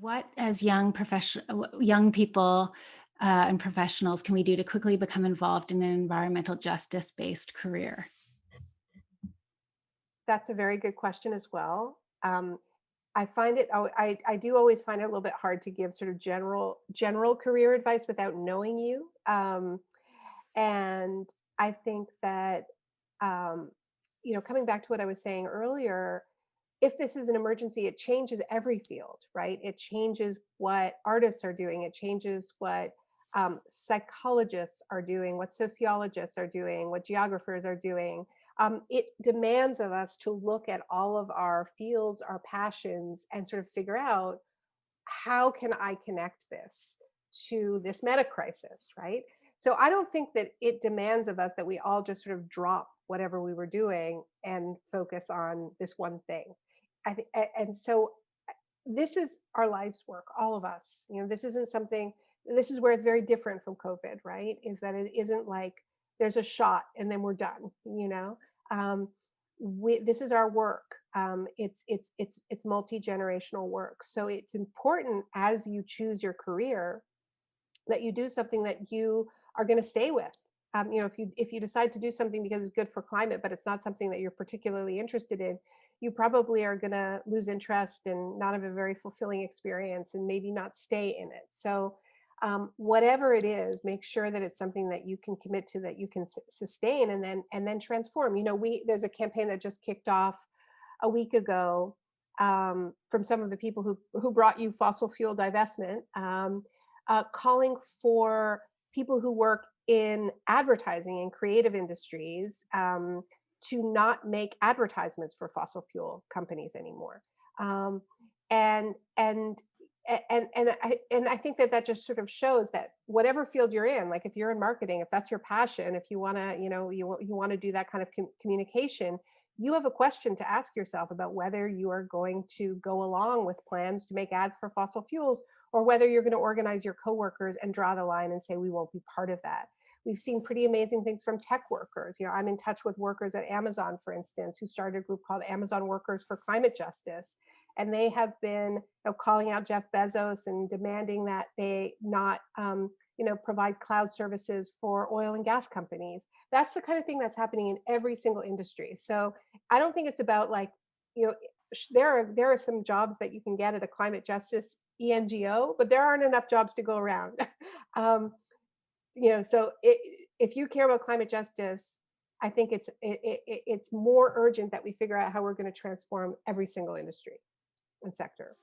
What, as young people and professionals, can we do to quickly become involved in an environmental justice-based career? That's a very good question as well. I find it, I do always find it a little bit hard to give sort of general career advice without knowing you. And I think that, um, coming back to what I was saying earlier, if this is an emergency, it changes every field, right? It changes what artists are doing. It changes what psychologists are doing, what sociologists are doing, what geographers are doing. It demands of us to look at all of our fields, our passions, and sort of figure out how can I connect this to this meta crisis, right? So I don't think that it demands of us that we all just sort of drop whatever we were doing and focus on this one thing. And so this is our life's work, all of us. This isn't something, this is where it's very different from COVID, right? Is that it isn't like there's a shot and then we're done, you know? Um, this is our work. It's multi-generational work. So it's important as you choose your career that you do something that you are going to stay with. If you decide to do something because it's good for climate, but it's not something that you're particularly interested in, you probably are going to lose interest and not have a very fulfilling experience, and maybe not stay in it. So, whatever it is, make sure that it's something that you can commit to, that you can sustain, and then transform. We there's a campaign that just kicked off a week ago, from some of the people who brought you fossil fuel divestment, calling for people who work in advertising and creative industries, to not make advertisements for fossil fuel companies anymore. Um, and and and I think that just sort of shows that whatever field you're in, like if you're in marketing, if that's your passion, if you want to, you want to do that kind of communication, you have a question to ask yourself about whether you are going to go along with plans to make ads for fossil fuels, or whether you're going to organize your coworkers and draw the line and say, we won't be part of that. We've seen pretty amazing things from tech workers. I'm in touch with workers at Amazon, for instance, who started a group called Amazon Workers for Climate Justice. And they have been, calling out Jeff Bezos and demanding that they not, provide cloud services for oil and gas companies. That's the kind of thing that's happening in every single industry. So I don't think it's about, like, you know, there are some jobs that you can get at a climate justice ENGO, but there aren't enough jobs to go around. um, so if you care about climate justice, I think it's more urgent that we figure out how we're going to transform every single industry and sector.